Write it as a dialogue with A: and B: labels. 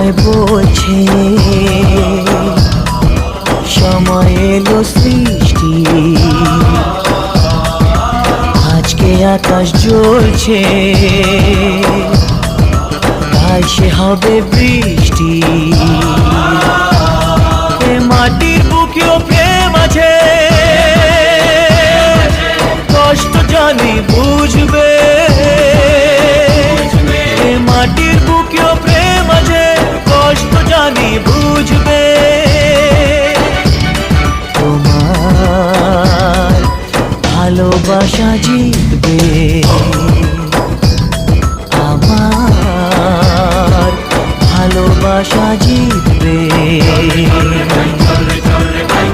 A: হৃদয় বলছে সময় এলো সৃষ্টি, আজকে আকাশ জ্বলছে তাই সে হবে বৃষ্টি। এ মাটির বুকেও প্রেম আছে, কষ্ট জানি বুঝবে। এ মাটির বুকেও প্রেম আছে, কষ্ট জানি বুঝবে। তোমার ভালোবাসা জি